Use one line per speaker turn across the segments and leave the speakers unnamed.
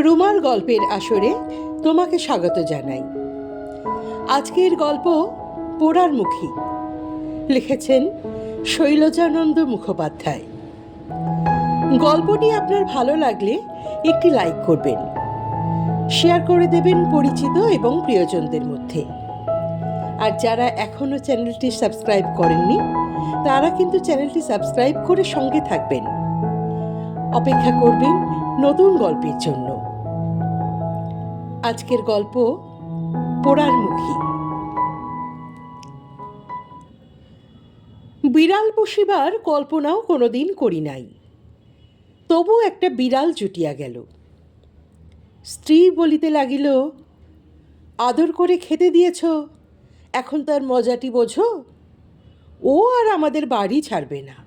রুমার গল্পের আসরে তোমাকে স্বাগত জানাই। আজকের গল্প পোড়ার মুখী, লিখেছেন শৈলজানন্দ মুখোপাধ্যায়। গল্পটি আপনার ভালো লাগলে একটি লাইক করবেন, শেয়ার করে দেবেন পরিচিত এবং প্রিয়জনদের মধ্যে। আর যারা এখনও চ্যানেলটি সাবস্ক্রাইব করেননি তারা কিন্তু চ্যানেলটি সাবস্ক্রাইব করে সঙ্গে থাকবেন, অপেক্ষা করবেন নতুন গল্পের জন্য। আজকের গল্প পোড়ার মুখী। বিড়াল পুষিবার কল্পনাও কোনোদিন করি নাই, তবু একটা বিড়াল জুটিয়া গেল। স্ত্রী বলিতে লাগিল, আদর করে খেতে দিয়েছ, এখন তার মজাটি বোঝো। ও আর আমাদের বাড়ি ছাড়বে না,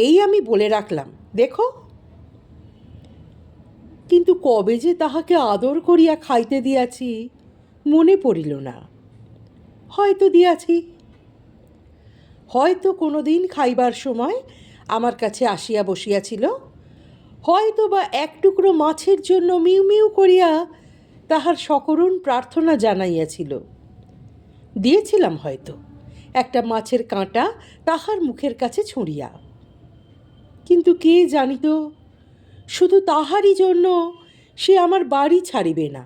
এই আমি বলে রাখলাম, দেখো। কিন্তু কবে যে তাহাকে আদর করিয়া খাইতে দিয়াছি মনে পড়িল না। হয়তো দিয়াছি, হয়তো কোনো দিন খাইবার সময় আমার কাছে আসিয়া বসিয়াছিল, হয়তো বা এক টুকরো মাছের জন্য মিউ মিউ করিয়া তাহার সকরুণ প্রার্থনা জানাইয়াছিল। দিয়েছিলাম হয়তো একটা মাছের কাঁটা তাহার মুখের কাছে ছুঁড়িয়া। কিন্তু কে জানিত শুধু তাহারই জন্য সে আমার বাড়ি ছাড়িবে না।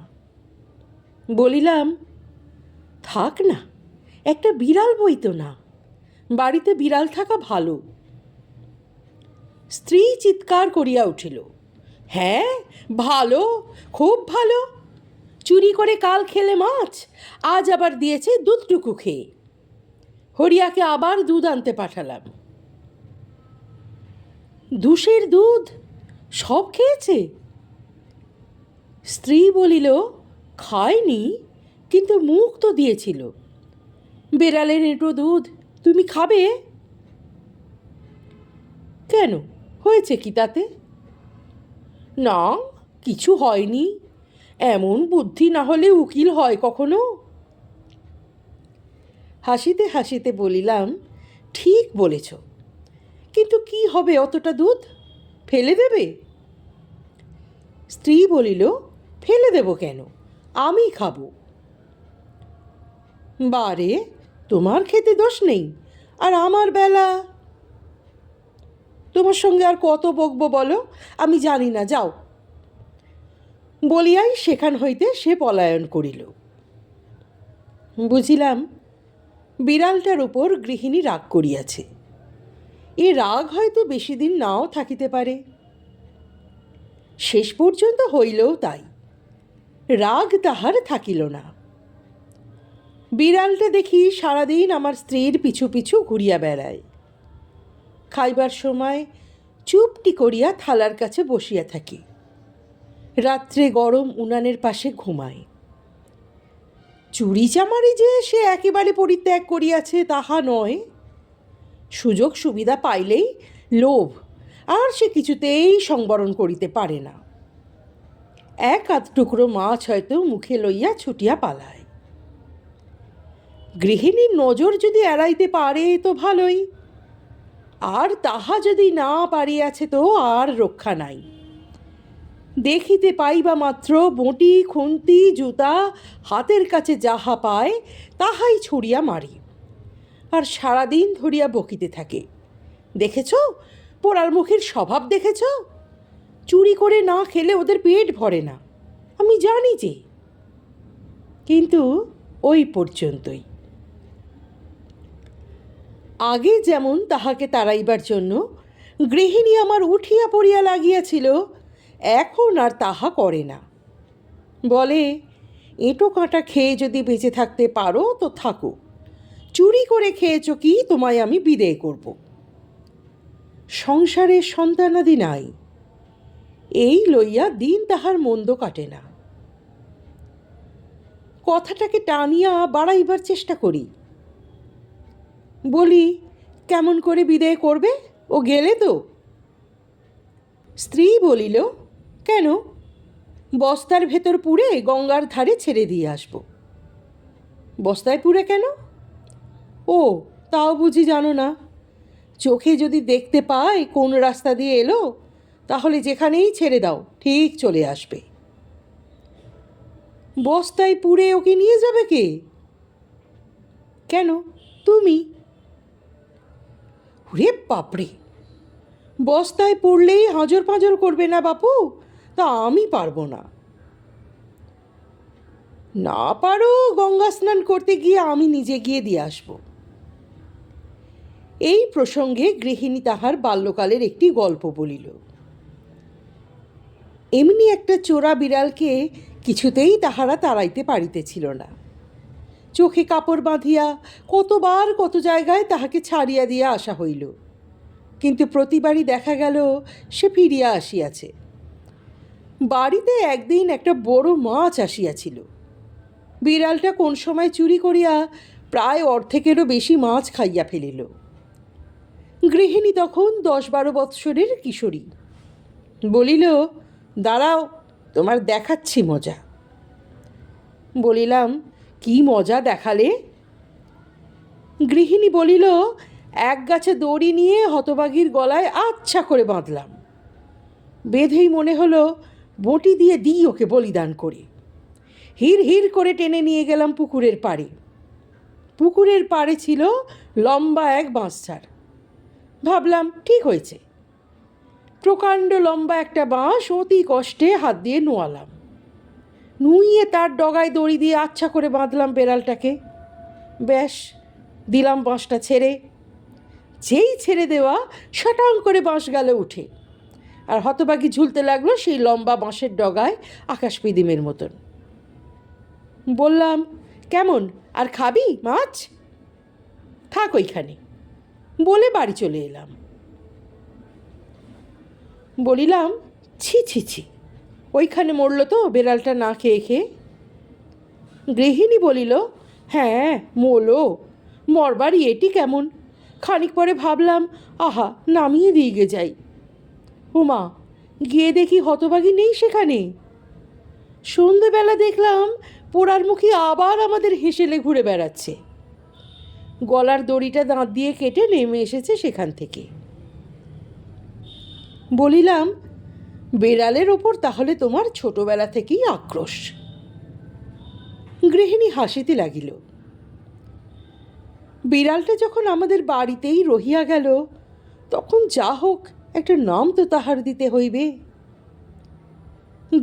বলিলাম, থাক না, একটা বিড়াল বইতো না, বাড়িতে বিড়াল থাকা ভালো। স্ত্রী চিৎকার করিয়া উঠিল, হ্যাঁ ভালো, খুব ভালো। চুরি করে কাল খেলে মাছ, আজ আবার দিয়েছে দুধটুকু খেয়ে। হরিয়াকে আবার দুধ আনতে পাঠালাম। দুশের দুধ সব খেয়েছে? স্ত্রী বলিল, খায়নি, কিন্তু মুখ তো দিয়েছিল। বেড়ালের এঁটো দুধ তুমি খাবে? কেন, হয়েছে কি তাতে? না, কিছু হয়নি। এমন বুদ্ধি না হলে উকিল হয় কখনো? হাসিতে হাসিতে বলিলাম, ঠিক বলেছ, কিন্তু কি হবে অতটা দুধ? ফেলে দেবে? স্ত্রী বলিল, ফেলে দেব কেন, আমি খাবো। বারে, তোমার খেতে দোষ নেই, আর আমার বেলা। তোমার সঙ্গে আর কত বকবো বলো, আমি জানি না, যাও। বলিয়াই সেখান হইতে সে পলায়ন করিল। বুঝিলাম বিড়ালটার উপর গৃহিণী রাগ করিয়াছে। এ রাগ হয়তো বেশি দিন নাও থাকিতে পারে। শেষ পর্যন্ত হইলেও তাই, রাগ তাহার থাকিল না। বিড়ালটা দেখি সারাদিন আমার স্ত্রীর পিছু পিছু ঘুরিয়া বেড়ায়। খাইবার সময় চুপটি করিয়া থালার কাছে বসিয়া থাকি, রাত্রে গরম উনানের পাশে ঘুমায়। চুরি চামারি যে সে একেবারে পরিত্যাগ করিয়াছে তাহা নয়, সুযোগ সুবিধা পাইলেই লোভ, আর সে কিছুতেই সংবরণ করিতে পারে না। এক আধ টুকরো মাছ হয়তো মুখে লইয়া ছুটিয়া পালায়। গৃহিণীর নজর যদি এড়াইতে পারে তো ভালোই, আর তাহা যদি না পারিয়াছে তো আর রক্ষা নাই। দেখিতে পাইবা মাত্র বঁটি, খুন্তি, জুতা, হাতের কাছে যাহা পায় তাহাই ছুঁড়িয়া মারি, আর সারাদিন ধরিয়া বকিতে থাকে। দেখেছ পোড়ার মুখের স্বভাব, দেখেছ? চুরি করে না খেলে ওদের পেট ভরে না, আমি জানি যে। কিন্তু ওই পর্যন্তই। আগে যেমন তাহাকে তাড়াইবার জন্য গৃহিণী আমার উঠিয়া পড়িয়া লাগিয়াছিল, এখন আর তাহা করে না। বলে, এঁটো কাঁটা খেয়ে যদি বেঁচে থাকতে পারো তো থাকো, চুরি করে খেয়েছ কি তোমায় আমি বিদেয় করব। সংসারে সন্তানাদি নাই, এই লইয়া দিন তাহার মন্দ কাটে না। কথাটাকে টানিয়া বাড়াইবার চেষ্টা করি। বলি, কেমন করে বিদেয় করবে, ও গেলে তো। স্ত্রী বলিল, কেন, বস্তার ভেতর পুরে গঙ্গার ধারে ছেড়ে দিয়ে আসব। বস্তায় পুরে কেন? ও, তাও বুঝি জানো না? চোখে যদি দেখতে পায় কোন রাস্তা দিয়ে এলো, তাহলে যেখানেই ছেড়ে দাও ঠিক চলে আসবে। বস্তায় পুড়ে ওকে নিয়ে যাবে কে? কেন, তুমি? ওরে বাপরে, বস্তায় পড়লেই হাজর পাঁজর করবে না বাপু? তা আমি পারবো না। না পারো, গঙ্গা স্নান করতে গিয়ে আমি নিজে গিয়ে দিয়ে আসব। এই প্রসঙ্গে গৃহিণী তাহার বাল্যকালের একটি গল্প বলিল। এমনি একটা চোরা বিড়ালকে কিছুতেই তাহারা তাড়াইতে পারিতেছিল না। চোখে কাপড় বাঁধিয়া কতবার কত জায়গায় তাহাকে ছাড়িয়া দিয়া আসা হইল, কিন্তু প্রতিবারই দেখা গেল সে ফিরিয়া আসিয়াছে। বাড়িতে একদিন একটা বড় মাছ আসিয়াছিল। বিড়ালটা কোন সময় চুরি করিয়া প্রায় অর্ধেকেরও বেশি মাছ খাইয়া ফেলিল। গৃহিণী তখন 10-12 বৎসরের কিশোরী। বলিল, দাঁড়াও, তোমার দেখাচ্ছি মজা। বলিলাম, কি মজা দেখালে? গৃহিণী বলিল, এক গাছে দড়ি নিয়ে হতবাগীর গলায় আচ্ছা করে বাঁধলাম। বেঁধেই মনে হলো বঁটি দিয়ে দিই ওকে বলিদান করে। হির হির করে টেনে নিয়ে গেলাম পুকুরের পাড়ে। পুকুরের পাড়ে ছিল লম্বা এক বাঁশঝাড়। ভাবলাম ঠিক হয়েছে। প্রকাণ্ড লম্বা একটা বাঁশ অতি কষ্টে হাত দিয়ে নোয়ালাম। নুইয়ে তার ডগায় দড়ি দিয়ে আচ্ছা করে বাঁধলাম বেড়ালটাকে। ব্যাস, দিলাম বাঁশটা ছেড়ে। যেই ছেড়ে দেওয়া, শটাং করে বাঁশ গেল উঠে, আর হতবাগি ঝুলতে লাগলো সেই লম্বা বাঁশের ডগায় আকাশপিদিমের মতন। বললাম, কেমন, আর খাবি মাছ? থাক ওইখানে, বলে বাড়ি চলে এলাম। বলিলাম, ছি ছি ছি, ওইখানে মরল তো বেড়ালটা না খেয়ে খেয়ে? গৃহিণী বলিল, হ্যাঁ মরলো, মরবার এটি কেমন? খানিক পরে ভাবলাম, আহা, নামিয়ে দিয়ে যাই। ওমা, গিয়ে দেখি হতভাগী নেই সেখানে। সন্ধেবেলা দেখলাম পোড়ার মুখী আবার আমাদের হেসেলে ঘুরে বেড়াচ্ছে। গলার দড়িটা দাঁত দিয়ে কেটে নেমে এসেছে সেখান থেকে। বলিলাম, বেড়ালের ওপর তাহলে তোমার ছোটবেলা থেকেই আক্রোশ। গৃহিণী হাসিতে লাগিল। বিড়ালটা যখন আমাদের বাড়িতেই রহিয়া গেল, তখন যা হোক একটা নাম তো তাহার দিতে হইবে।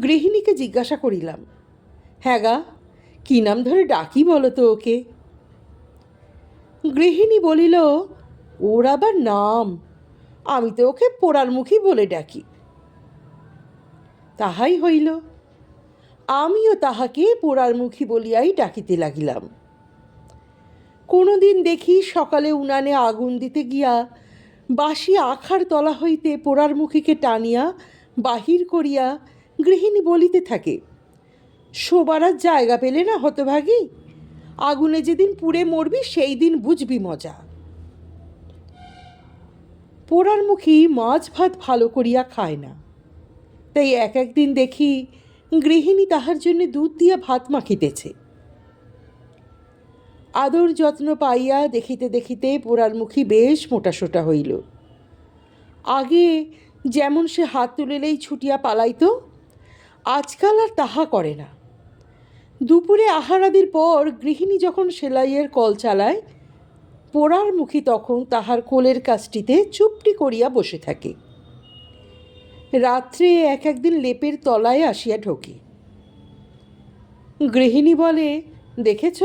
গৃহিণীকে জিজ্ঞাসা করিলাম, হ্যাঁ গা, কী নাম ধরে ডাকি বলো তো ওকে? গৃহিণী বলিল, ওর আবার নাম, আমি তো ওকে পোড়ার মুখী বলে ডাকি। তাহাই হইল, আমিও তাহাকে পোড়ার মুখী বলিয়াই ডাকিতে লাগিলাম। কোনো দিন দেখি সকালে উনানে আগুন দিতে গিয়া বাসি আখার তলা হইতে পোড়ার মুখীকে টানিয়া বাহির করিয়া গৃহিণী বলিতে থাকে, শোবার আর জায়গা পেলে না হতভাগী, আগুনে যেদিন পুড়ে মরবি সেই দিন বুঝবি মজা। পোড়ার মুখী মাছ ভাত ভালো করিয়া খায় না, তাই এক একদিন দেখি গৃহিণী তাহার জন্য দুধ দিয়া ভাত মাখিতেছে। আদর যত্ন পাইয়া দেখিতে দেখিতে পোড়ার মুখী বেশ মোটাসোটা হইল। আগে যেমন সে হাত তুলিলেই ছুটিয়া পালাইত, আজকাল আর তাহা করে না। দুপুরে আহারাদির পর গৃহিণী যখন সেলাইয়ের কল চালায়, পোড়ার মুখী তখন তাহার কোলের কাছটিতে চুপটি করিয়া বসে থাকে। রাত্রে এক একদিন লেপের তলায় আসিয়া ঢোকে। গৃহিণী বলে, দেখেছ,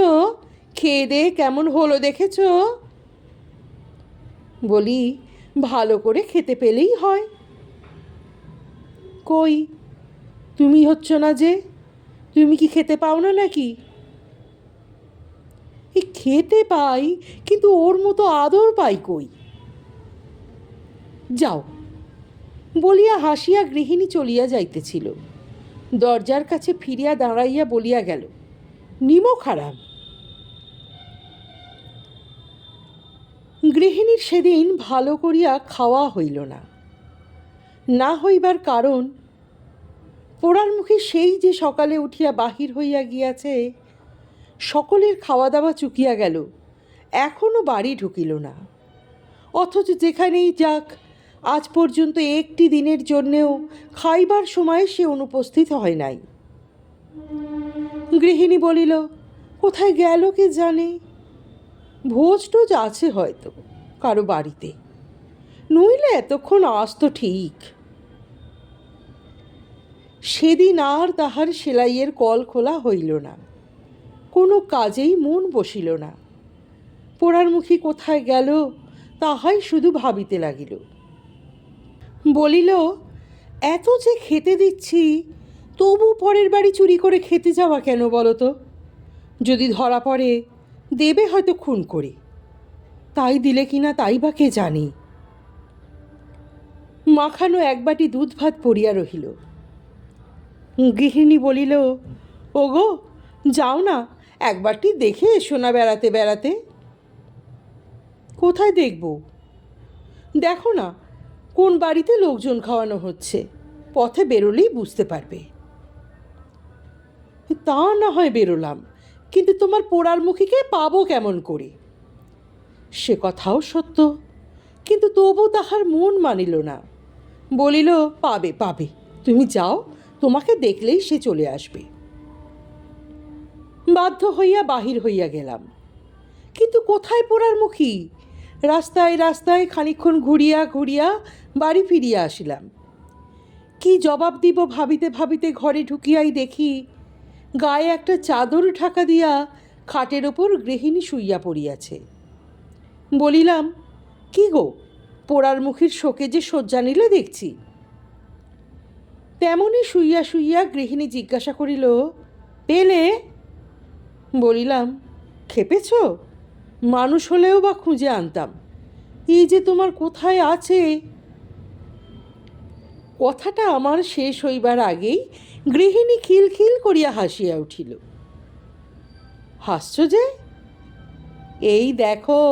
খেয়ে দে কেমন হলো দেখেছ? বলি, ভালো করে খেতে পেলেই হয়। কই, তুমি হচ্ছ না যে, তুমি কি খেতে পাও না নাকি? এই খেতে পাই, কিন্তু ওর মতো আদর পাই কই? যাও, বলিয়া হাসিয়া গৃহিণী চলিয়া যাইতেছিল। দরজার কাছে ফিরিয়া দাঁড়াইয়া বলিয়া গেল, নিমক হারাম। গৃহিণীর সেদিন ভালো করিয়া খাওয়া হইল না। না হইবার কারণ, পোড়ার মুখে সেই যে সকালে উঠিয়া বাহির হইয়া গিয়াছে, সকলের খাওয়া দাওয়া চুকিয়া গেল, এখনও বাড়ি ঢুকিল না। অথচ যেখানেই যাক, আজ পর্যন্ত একটি দিনের জন্যেও খাইবার সময় সে অনুপস্থিত হয় নাই। গৃহিণী বলিল, কোথায় গেল কে জানে, ভোজ টোজ আছে হয়তো কারো বাড়িতে, নইলে এতক্ষণ আসতো ঠিক। সেদিন আর তাহার সেলাইয়ের কল খোলা হইল না, কোনো কাজেই মন বসিল না। পোড়ারমুখী কোথায় গেল তাহাই শুধু ভাবিতে লাগিল। বলিল, এত যে খেতে দিচ্ছি, তবু পরের বাড়ি চুরি করে খেতে যাওয়া কেন বলো তো? যদি ধরা পড়ে দেবে হয়তো খুন করে, তাই দিলে কিনা তাই বা কে জানি। মাখানো এক বাটি দুধ ভাত পড়িয়া রহিল। গৃহিণী বলিল, ওগো যাও না, একবারটি দেখে এসো না বেড়াতে বেড়াতে। কোথায় দেখব? দেখো না কোন বাড়িতে লোকজন খাওয়ানো হচ্ছে, পথে বেরোলেই বুঝতে পারবে। তা না হয় বেরোলাম, কিন্তু তোমার পোড়ারমুখীকে পাবো কেমন করে? সে কথাও সত্য, কিন্তু তবু তাহার মন মানিল না। বলিল, পাবে পাবে, তুমি যাও, তোমাকে দেখলেই সে চলে আসবে। বাধ্য হইয়া বাহির হইয়া গেলাম, কিন্তু কোথায় পোড়ারমুখী? রাস্তায় রাস্তায় খানিকক্ষণ ঘুরিয়া ঘুরিয়া বাড়ি ফিরিয়া আসিলাম। কি জবাব দিব ভাবিতে ভাবিতে ঘরে ঢুকিয়াই দেখি, গায়ে একটা চাদর ঢাকা দিয়া খাটের ওপর গৃহিণী শুইয়া পড়িয়াছে। বলিলাম, কি গো, পোড়ারমুখীর শোকে যে শয্যা নিলে দেখছি। তেমনি শুইয়া শুইয়া গৃহিণী জিজ্ঞাসা করিল, পেলে? বলিলাম, খেপেছ? মানুষ হলেও বা খুঁজে আনতাম, এই যে তোমার কোথায় আছে। কথাটা আমার শেষ হইবার আগেই গৃহিণী খিলখিল করিয়া হাসিয়া উঠিল। হাসছ যে? এই দেখো,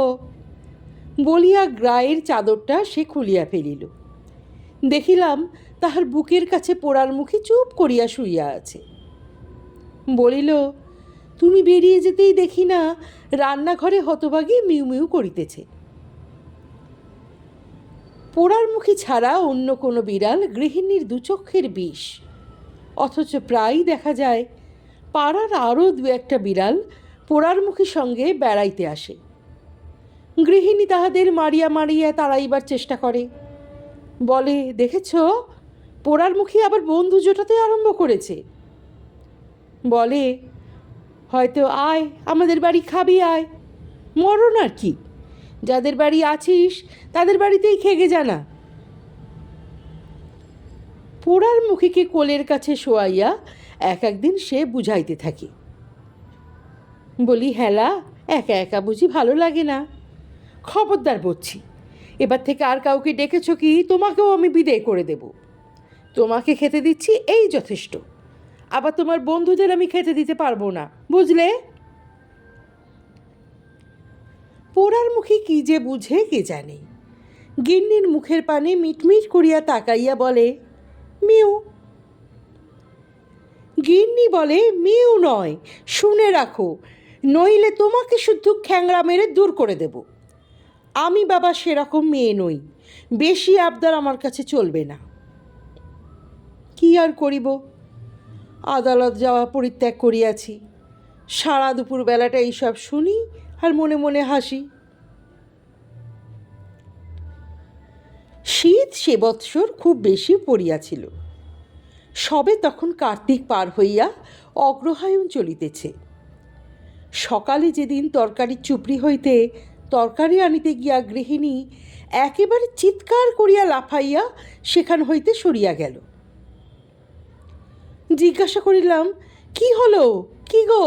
বলিয়া গায়ের চাদরটা সে খুলিয়া ফেলিল। দেখিলাম তাহার বুকের কাছে পোড়ারমুখী চুপ করিয়া শুইয়া আছে। বলিল, তুমি বেরিয়ে যেতেই দেখি না রান্নাঘরে হতভাগী মিউ মিউ করিতেছে। পোড়ারমুখী ছাড়া অন্য কোনো বিড়াল গৃহিণীর দুচক্ষের বিষ, অথচ প্রায়ই দেখা যায় পাড়ার আরও দু একটা বিড়াল পোড়ারমুখীর সঙ্গে বেড়াইতে আসে। গৃহিণী তাহাদের মারিয়া মারিয়া তাড়াইবার চেষ্টা করে, বলে, দেখেছ, পোড়ারমুখী আবার বন্ধু জোটাতে আরম্ভ করেছে। বলে, হয়তো আয়, আমাদের বাড়ি খাবি, আয়, মরণ আর কি, যাদের বাড়ি আছিস তাদের বাড়িতেই খেগে জানা। পোড়ারমুখীকে কোলের কাছে শোয়াইয়া একদিন সে বুঝাইতে থাকে। বলি, হেলা, একা একা বুঝি ভালো লাগে না? খবরদার বলছি, এবার থেকে আর কাউকে ডেকেছ কি তোমাকেও আমি বিদায় করে দেব। তোমাকে খেতে দিচ্ছি এই যথেষ্ট, আবার তোমার বন্ধুদের আমি খেতে দিতে পারবো না, বুঝলে? পোড়ারমুখী কি যে বুঝে কে জানে, গিন্নির মুখের পানে মিটমিট করিয়া তাকাইয়া বলে, মিউ। গিন্নি বলে, মিউ নয়, শুনে রাখো, নইলে তোমাকে শুদ্ধ খ্যাংড়া মেরে দূর করে দেব। আমি বাবা সেরকম মেয়ে নই, বেশি আবদার আমার কাছে চলবে না। কি আর করিব, আদালত যাওয়া পরিত্যাগ করিয়াছি। সারা দুপুর বেলাটা এইসব শুনি আর মনে মনে হাসি। শীত সে বৎসর খুব বেশি পড়িয়াছিল। সবে তখন কার্তিক পার হইয়া অগ্রহায়ণ চলিতেছে। সকালে যেদিন তরকারি চুপড়ি হইতে তরকারি আনিতে গিয়া গৃহিণী একেবারে চিৎকার করিয়া লাফাইয়া সেখান হইতে সরিয়া গেল। জিজ্ঞাসা করিলাম, কি হলো, কি গো,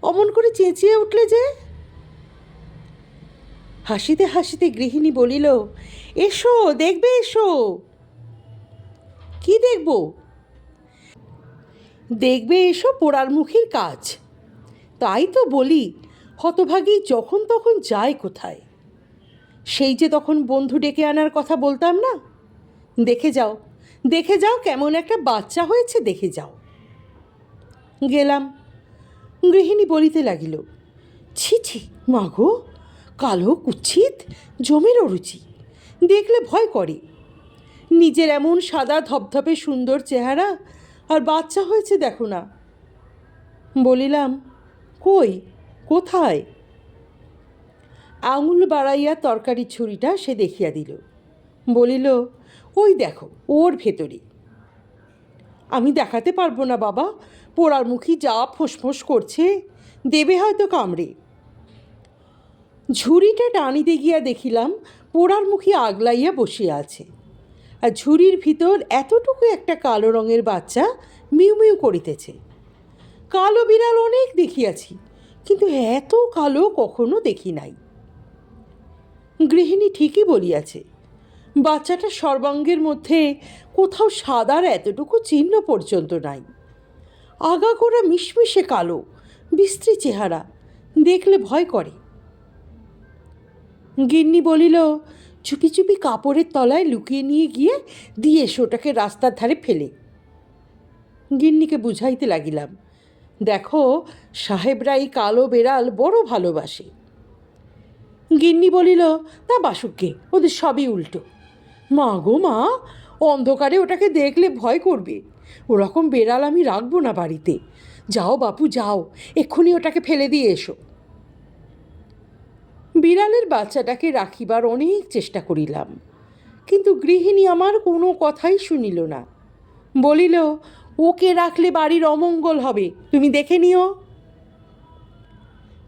অমন করে চেঁচিয়ে উঠলে যে? হাসিতে হাসিতে গৃহিণী বলিল, এসো, দেখবে, এসো। কি দেখব? দেখবে এসো পোড়ারমুখীর কাজ। তাই তো বলি, হতভাগী যখন তখন যায় কোথায়। সেই যে তখন বন্ধু ডেকে আনার কথা বলতাম না, দেখে যাও, দেখে যাও, কেমন একটা বাচ্চা হয়েছে, দেখে যাও। গেলাম। গৃহিণী বলিতে লাগিল, ছি ছি মাগো, কালো কুচ্ছিত, জমের অরুচি, দেখলে ভয় করে। নিজের এমন সাদা ধপধপে সুন্দর চেহারা, আর বাচ্চা হয়েছে দেখো না। বলিলাম, কই, কোথায়? আঙুল বাড়াইয়া তরকারি ছুরিটা সে দেখিয়া দিল। বলিল, ওই দেখো, ওর ভেতরে। আমি দেখাতে পারবো না বাবা, পোড়ার মুখী যা ফোঁস করছে, দেবে হয়তো কামড়ে। ঝুড়িটা টানিতে গিয়া দেখিলাম পোড়ার মুখী আগলাইয়া বসিয়া আছে, আর ঝুড়ির ভিতর এতটুকু একটা কালো রঙের বাচ্চা মিউ মিউ করিতেছে। কালো বিড়াল অনেক দেখিয়াছি, কিন্তু এত কালো কখনো দেখি নাই। গৃহিণী ঠিকই বলিয়াছে, বাচ্চাটা সর্বাঙ্গের মধ্যে কোথাও সাদার এতটুকু চিহ্ন পর্যন্ত নাই। আগাগোড়া মিশমিশে কালো, বিশ্রী চেহারা, দেখলে ভয় করে। গিন্নি বলিল, চুপি চুপি কাপড়ের তলায় লুকিয়ে নিয়ে গিয়ে দিয়ে এসো ওটাকে রাস্তার ধারে ফেলে। গিন্নিকে বুঝাইতে লাগিলাম, দেখো সাহেবরা এই কালো বেড়াল বড় ভালোবাসে। গিন্নি বলিল, তা বাসুককে, ওদের সবই উল্টো। মা গো মা, অন্ধকারে ওটাকে দেখলে ভয় করবে, ওরকম বেড়াল আমি রাখবো না বাড়িতে। যাও বাপু যাও, এক্ষুনি ওটাকে ফেলে দিয়ে এসো। বিড়ালের বাচ্চাটাকে রাখিবার অনেক চেষ্টা করিলাম, কিন্তু গৃহিণী আমার কোনো কথাই শুনিল না। বলিল, ওকে রাখলে বাড়ির অমঙ্গল হবে, তুমি দেখে নিও।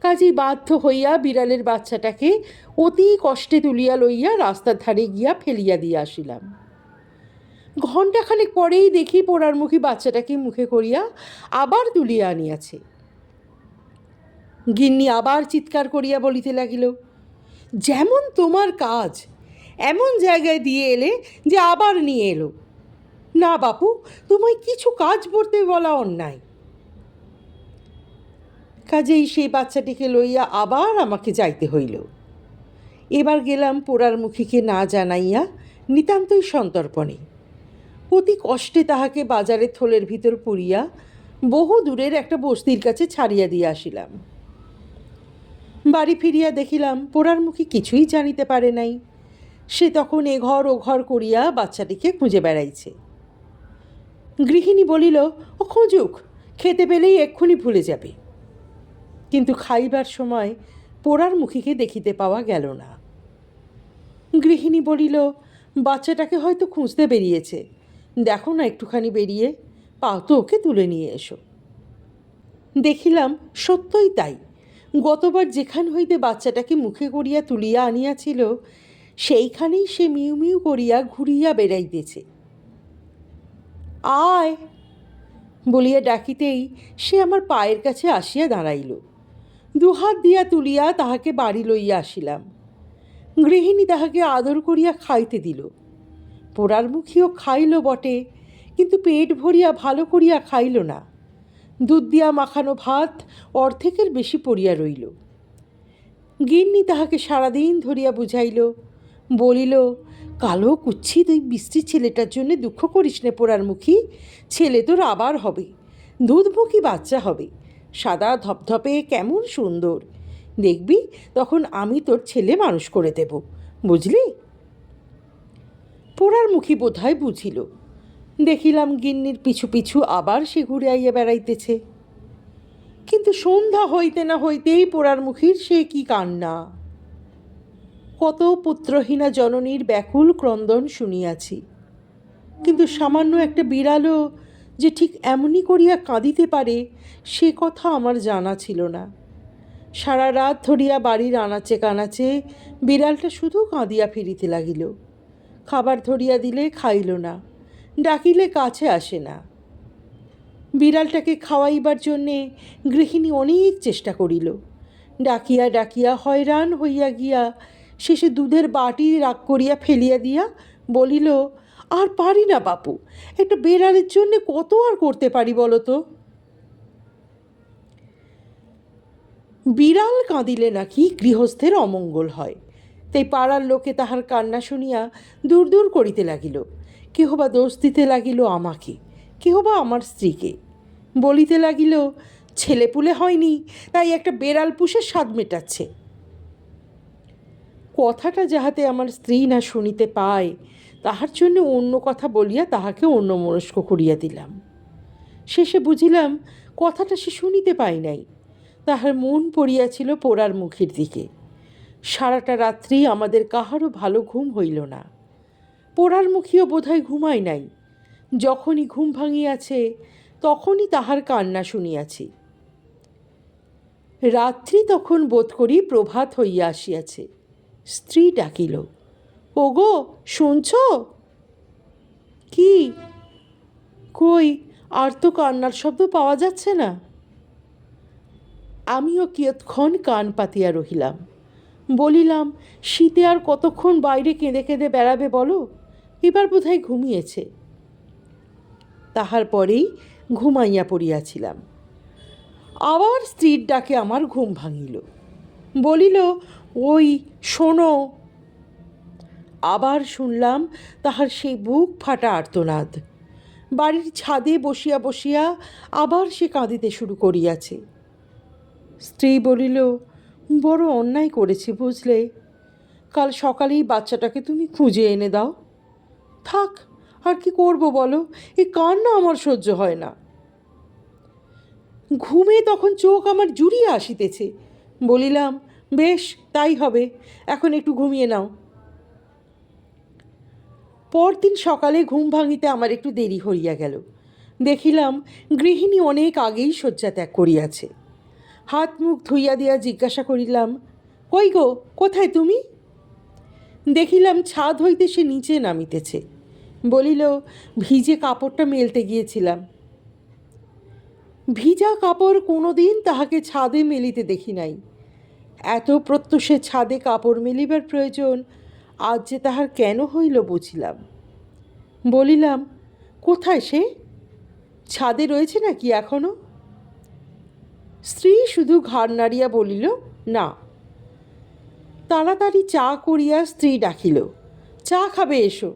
কাজেই বাধ্য হইয়া বিড়ালের বাচ্চাটাকে অতি কষ্টে তুলিয়া লইয়া রাস্তার ধারে গিয়া ফেলিয়া দিয়া আসিলাম। ঘণ্টাখানেক পরেই দেখি পোড়ার মুখী বাচ্চাটাকে মুখে করিয়া আবার তুলিয়া আনিয়াছে। গিন্নি আবার চিৎকার করিয়া বলিতে লাগিল, যেমন তোমার কাজ, এমন জায়গায় দিয়ে এলে যে আবার নিয়ে এলো। না বাপু, তোমায় কিছু কাজ করতে বলা অন্যায়। কাজেই সেই বাচ্চাটিকে লইয়া আবার আমাকে যাইতে হইল। এবার গেলাম পোড়ার মুখীকে না জানাইয়া নিতান্তই সন্তর্পণে। অতি কষ্টে তাহাকে বাজারের থলের ভিতর পুরিয়া বহু দূরের একটা বস্তির কাছে ছাড়িয়া দিয়ে আসিলাম। বাড়ি ফিরিয়া দেখিলাম পোড়ার মুখী কিছুই জানিতে পারে নাই। সে তখন এ ঘর ও ঘর করিয়া বাচ্চাটিকে খুঁজে বেড়াইছে। গৃহিণী বলিল, ও খোঁজুক, খেতে পেলেই এক্ষুনি ভুলে যাবে। কিন্তু খাইবার সময় পোড়ার মুখীকে দেখিতে পাওয়া গেল না। গৃহিণী বলিল, বাচ্চাটাকে হয়তো খুঁজতে বেরিয়েছে, দেখো না একটুখানি বেরিয়ে, পাও তো ওকে তুলে নিয়ে এসো। দেখিলাম সত্যই তাই। গতবার যেখান হইতে বাচ্চাটাকে মুখে করিয়া তুলিয়া আনিয়াছিল, সেইখানেই সে মিউ মিউ করিয়া ঘুরিয়া বেড়াইতেছে। আয় বলিয়া ডাকিতেই সে আমার পায়ের কাছে আসিয়া দাঁড়াইল। দুহাত দিয়া তুলিয়া তাহাকে বাড়ি লইয়া আসিলাম। গৃহিণী তাহাকে আদর করিয়া খাইতে দিল। পোড়ার মুখীও খাইল বটে, কিন্তু পেট ভরিয়া ভালো করিয়া খাইল না। দুধ দিয়া মাখানো ভাত অর্ধেকের বেশি পড়িয়া রইল। গিন্নি তাহাকে সারাদিন ধরিয়া বুঝাইল, বলিল, কালো কুচ্ছিত ওই বিশ্রী ছেলেটার জন্য দুঃখ করিস নে পোড়ার মুখী, ছেলে তোর আবার হবে, দুধমুখী বাচ্চা হবে, সাদা ধপধপে কেমন সুন্দর, দেখবি তখন আমি তোর ছেলে মানুষ করে দেব, বুঝলি? পোড়ার মুখী বোধহয় বুঝিল। দেখিলাম গিন্নির পিছু পিছু আবার সে ঘুরে আইয়া বেড়াইতেছে। কিন্তু সন্ধ্যা হইতে না হইতেই পোড়ার মুখীর সে কি কান্না! কত পুত্রহীনা জননীর ব্যাকুল ক্রন্দন শুনিয়াছি, কিন্তু সামান্য একটা বিড়ালও যে ঠিক এমনই করিয়া কাঁদিতে পারে সে কথা আমার জানা ছিল না। সারা রাত ধরিয়া বাড়ির আনাচে কানাচে বিড়ালটা শুধু কাঁদিয়া ফিরিতে লাগিল। খাবার ধরিয়া দিলে খাইল না, ডাকিলে কাছে আসে না। বিড়ালটাকে খাওয়াইবার জন্যে গৃহিণী অনেক চেষ্টা করিল। ডাকিয়া ডাকিয়া হয়রান হইয়া গিয়া শেষে দুধের বাটি রাগ করিয়া ফেলিয়া দিয়া বলিল, আর পারি না বাপু, একটা বেড়ালের জন্যে কত আর করতে পারি বলো তো? বিড়াল কাঁদিলে নাকি গৃহস্থের অমঙ্গল হয়, তাই পাড়ার লোকে তাহার কান্না শুনিয়া দূর দূর করিতে লাগিল। কেহ বা দোষ দিতে লাগিল আমাকে, কেহ বা আমার স্ত্রীকে। বলিতে লাগিল, ছেলেপুলে হয়নি তাই একটা বেড়াল পুষে স্বাদ মেটাচ্ছে। কথাটা যাহাতে আমার স্ত্রী না শুনিতে পায়, তাহার জন্য অন্য কথা বলিয়া তাহাকে অন্যমনস্ক করিয়া দিলাম। শেষে বুঝিলাম কথাটা সে শুনিতে পায় নাই। তাহার মন পড়িয়াছিল পোড়ার মুখের দিকে। সারাটা রাত্রি আমাদের কাহারও ভালো ঘুম হইল না। পোড়ার মুখিও বোধহয় ঘুমায় নাই। যখনই ঘুম ভাঙিয়াছে তখনই তাহার কান্না শুনিয়াছি। রাত্রি তখন বোধ করি প্রভাত হইয়া আসিয়াছে। স্ত্রী ডাকিল, ওগো শুনছ? কি? কই, আর তো কান্নার শব্দ পাওয়া যাচ্ছে না। আমিও কিয়ৎক্ষণ কান পাতিয়া রহিলাম। বলিলাম, শীতে আর কতক্ষণ বাইরে কেঁদে কেঁদে বেড়াবে বলো? এবার বোধহয় ঘুমিয়েছে। তাহার পরেই ঘুমাইয়া পড়িয়াছিলাম। আবার স্ত্রীর ডাকে আমার ঘুম ভাঙিল। বলিল, ওই শোনো। আবার শুনলাম তাহার সেই বুক ফাটা আর্তনাদ। বাড়ির ছাদে বসিয়া বসিয়া আবার সে কাঁদিতে শুরু করিয়াছে। স্ত্রী বলিল, বড় অন্যায় করেছি বুঝলে। কাল সকালেই বাচ্চাটাকে তুমি খুঁজে এনে দাও। থাক, আর কি করব বলো, এ কান্না আমার সহ্য হয় না। ঘুমে তখন চোখ আমার জুড়িয়ে আসিতেছে। বলিলাম, বেশ তাই হবে, এখন একটু ঘুমিয়ে নাও। পরদিন সকালে ঘুম ভাঙিতে আমার একটু দেরি হইয়া গেল। দেখিলাম গৃহিণী অনেক আগেই শয্যা ত্যাগ করিয়াছে। হাত মুখ ধুইয়া দিয়া জিজ্ঞাসা করিলাম, কই গো, কোথায় তুমি? দেখিলাম ছাদ হইতে সে নিচে নামিতেছে। বলিল, ভিজে কাপড়টা মেলতে গিয়েছিলাম। ভিজা কাপড় কোনো দিন তাহাকে ছাদে মেলিতে দেখি নাই। এত প্রত্যুষে ছাদে কাপড় মেলিবার প্রয়োজন আজ যে তাহার কেন হইল বুঝিলাম। বলিলাম, কোথায় সে? ছাদে রয়েছে নাকি এখনো? স্ত্রী শুধু ঘাড় নাড়িয়া বলিল, না। তাড়াতাড়ি চা করিয়া স্ত্রী ডাকিল, চা খাবে এসো।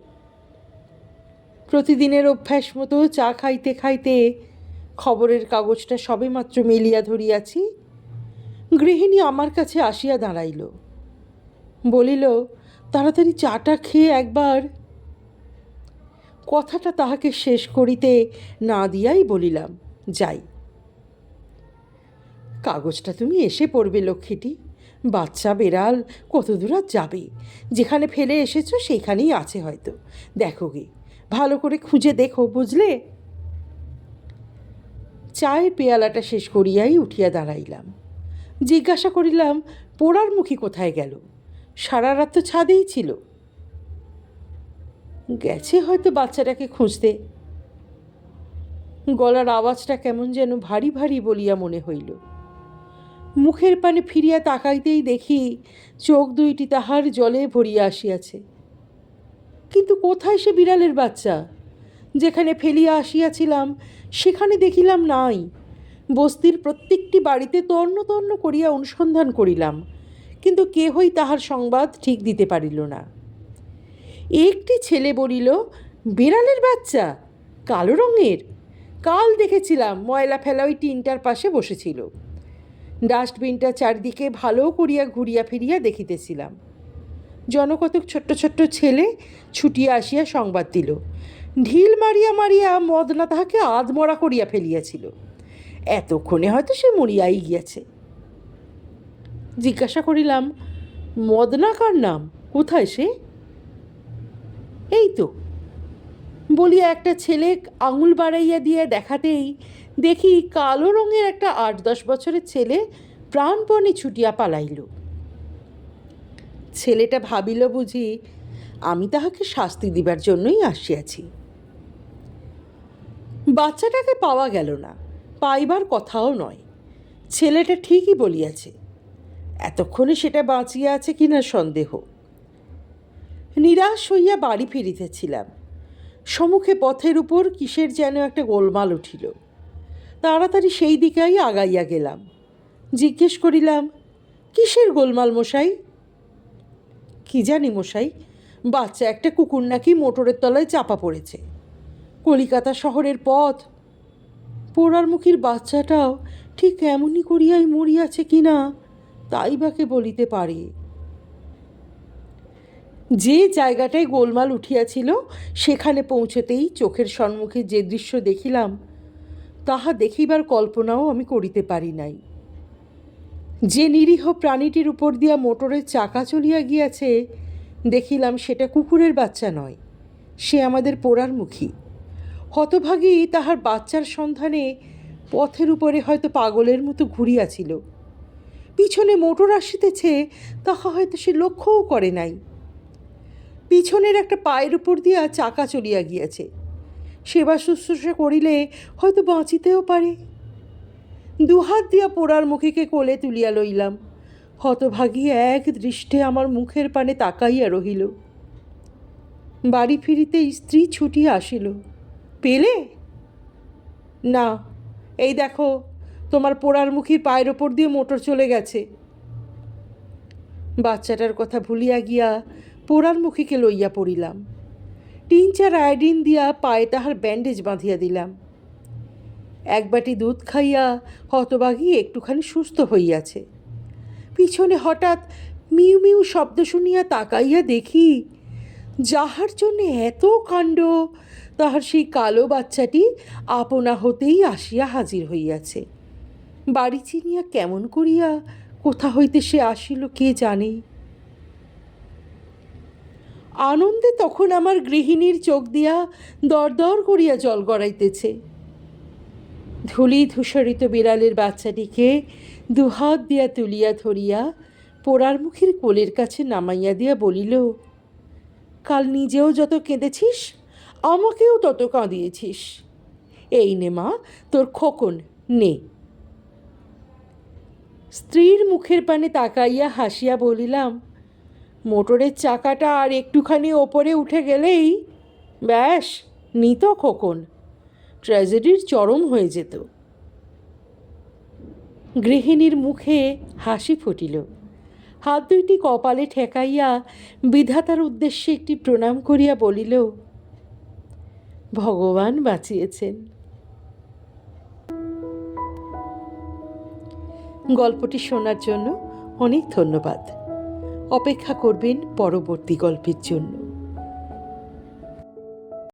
প্রতিদিনের অভ্যাস মতো চা খাইতে খাইতে খবরের কাগজটা সবেমাত্র মেলিয়া ধরিয়াছি, গৃহিণী আমার কাছে আসিয়া দাঁড়াইল। বলিল, তাড়াতাড়ি চাটা খেয়ে একবার। কথাটা তাহাকে শেষ করিতে না দিয়াই বলিলাম, যাই। কাগজটা তুমি এসে পড়বে লক্ষ্মীটি। বাচ্চা বেড়াল কত দূর আর যাবে? যেখানে ফেলে এসেছো সেইখানেই আছে হয়তো। দেখো গে, ভালো করে খুঁজে দেখো, বুঝলে? চায়ের পেয়ালাটা শেষ করিয়াই উঠিয়া দাঁড়াইলাম। জিজ্ঞাসা করিলাম, পোড়ার মুখী কোথায় গেল? সারা রাত তো ছাদেই ছিল। গেছে হয়তো বাচ্চাটাকে খুঁজতে। গলার আওয়াজটা কেমন যেন ভারী ভারী বলিয়া মনে হইল। মুখের পানে ফিরিয়া তাকাইতেই দেখি চোখ দুইটি তাহার জলে ভরিয়া আসিয়াছে। কিন্তু কোথায় সে বিড়ালের বাচ্চা? যেখানে ফেলিয়া আসিয়াছিলাম সেখানে দেখিলাম নাই। বস্তির প্রত্যেকটি বাড়িতে তন্ন তন্ন করিয়া অনুসন্ধান করিলাম, কিন্তু কেহই তাহার সংবাদ ঠিক দিতে পারিল না। একটি ছেলে বলিল, বিড়ালের বাচ্চা? কালো রঙের? কাল দেখেছিলাম ময়লা ফেলা ওই টিনটার পাশে বসেছিল। ডাস্টবিনটা চারদিকে ভালো করিয়া ঘুরিয়া ফিরিয়া দেখিতেছিলাম। জনকতক ছোট্ট ছোট্ট ছেলে ছুটিয়া আসিয়া সংবাদ দিল, ঢিল মারিয়া মারিয়া মদনা তাহাকে আধমরা করিয়া ফেলিয়াছিল। এতক্ষণে হয়তো সে মরিয়াই গিয়াছে। জিজ্ঞাসা করিলাম, মদনা কার নাম? কোথায় সে? এই তো বলিয়া একটা ছেলে আঙুল বাড়াইয়া দিয়ে দেখাতেই দেখি কালো রঙের একটা 8-10 বছরের ছেলে প্রাণপণে ছুটিয়া পালাইল। ছেলেটা ভাবিল বুঝি আমি তাহাকে শাস্তি দিবার জন্যই আসিয়াছি। বাচ্চাটাকে পাওয়া গেল না, পাইবার কথাও নয়। ছেলেটা ঠিকই বলিয়াছে, এতক্ষণে সেটা বাঁচিয়া আছে কিনা সন্দেহ। নিরাশ হইয়া বাড়ি ফিরিতেছিলাম। সম্মুখে পথের উপর কিসের যেন একটা গোলমাল উঠিল। তাড়াতাড়ি সেই দিকেই আগাইয়া গেলাম। জিজ্ঞেস করিলাম, কিসের গোলমাল মশাই? কি জানি মশাই, বাচ্চা একটা কুকুর নাকি মোটরের তলায় চাপা পড়েছে। কলিকাতা শহরের পথ। পোড়ার মুখীর বাচ্চাটাও ঠিক এমনই করিয়াই মরিয়াছে কিনা তাই বাকে বলিতে পারে। যে জায়গাটায় গোলমাল উঠিয়াছিল সেখানে পৌঁছতেই চোখের সম্মুখে যে দৃশ্য দেখিলাম তাহা দেখিবার কল্পনাও আমি করিতে পারি নাই। যে নিরীহ প্রাণীটির উপর দিয়া মোটরের চাকা চলিয়া গিয়াছে, দেখিলাম সেটা কুকুরের বাচ্চা নয়, সে আমাদের পোড়ারমুখী। হতভাগী তাহার বাচ্চার সন্ধানে পথের উপরে হয়তো পাগলের মতো ঘুরিয়াছিল। পিছনে মোটর আসিতেছে তাহা হয়তো সে লক্ষ্যও করে নাই। পিছনের একটা পায়ের উপর দিয়া চাকা চলিয়া গিয়াছে, সেবা শুশ্রূষা করিলে হয়তো বাঁচিতেও পারে। দুহাত দিয়া পোড়ার মুখীকে কোলে তুলিয়া লইলাম। হতভাগী এক দৃষ্টে আমার মুখের পানে তাকাইয়া রহিল। বাড়ি ফিরিতে স্ত্রী ছুটিয়া আসিল। পেলে? না, এই দেখো, তোমার পোড়ার মুখীর পায়ের ওপর দিয়ে মোটর চলে গেছে। বাচ্চাটার কথা ভুলিয়া গিয়া পোড়ার মুখীকে লইয়া পড়িলাম। 3-4 আয়োডিন দিয়া পায়ে তাহার ব্যান্ডেজ বাঁধিয়া দিলাম। এক বাটি দুধ খাইয়া হতভাগী একটুখানি সুস্থ হইয়াছে। পিছনে হঠাৎ মিউ মিউ শব্দ শুনিয়া তাকাইয়া দেখি, যাহার জন্যে এত কাণ্ড, তাহার সেই কালো বাচ্চাটি আপনা হতেই আসিয়া হাজির হইয়াছে। বাড়ি চিনিয়া কেমন করিয়া কোথা হইতে সে আসিল কে জানে। আনন্দে তখন আমার গৃহিণীর চোখ দিয়া দরদর করিয়া জল গড়াইতেছে। ধূলি ধূসরিত বিড়ালের বাচ্চাটিকে দুহাত দিয়া তুলিয়া ধরিয়া পোড়ার মুখের কোলের কাছে নামাইয়া দিয়া বলিল, কাল নিজেও যত কেঁদেছিস, আমাকেও তত কাঁদিয়েছিস। এই নে মা তোর খোকন, নে। স্ত্রীর মুখের পানে তাকাইয়া হাসিয়া বলিলাম, মোটরের চাকাটা আর একটুখানি ওপরে উঠে গেলেই ব্যাস নিত খোকন, ট্র্যাজেডির চরম হয়ে যেত। গৃহিণীর মুখে হাসি ফুটিল। হাত দুইটি কপালে ঠেকাইয়া বিধাতার উদ্দেশ্যে একটি প্রণাম করিয়া বলিল, ভগবান বাঁচিয়েছেন। গল্পটি শোনার জন্য অনেক ধন্যবাদ। অপেক্ষা করবেন পরবর্তী গল্পের জন্য।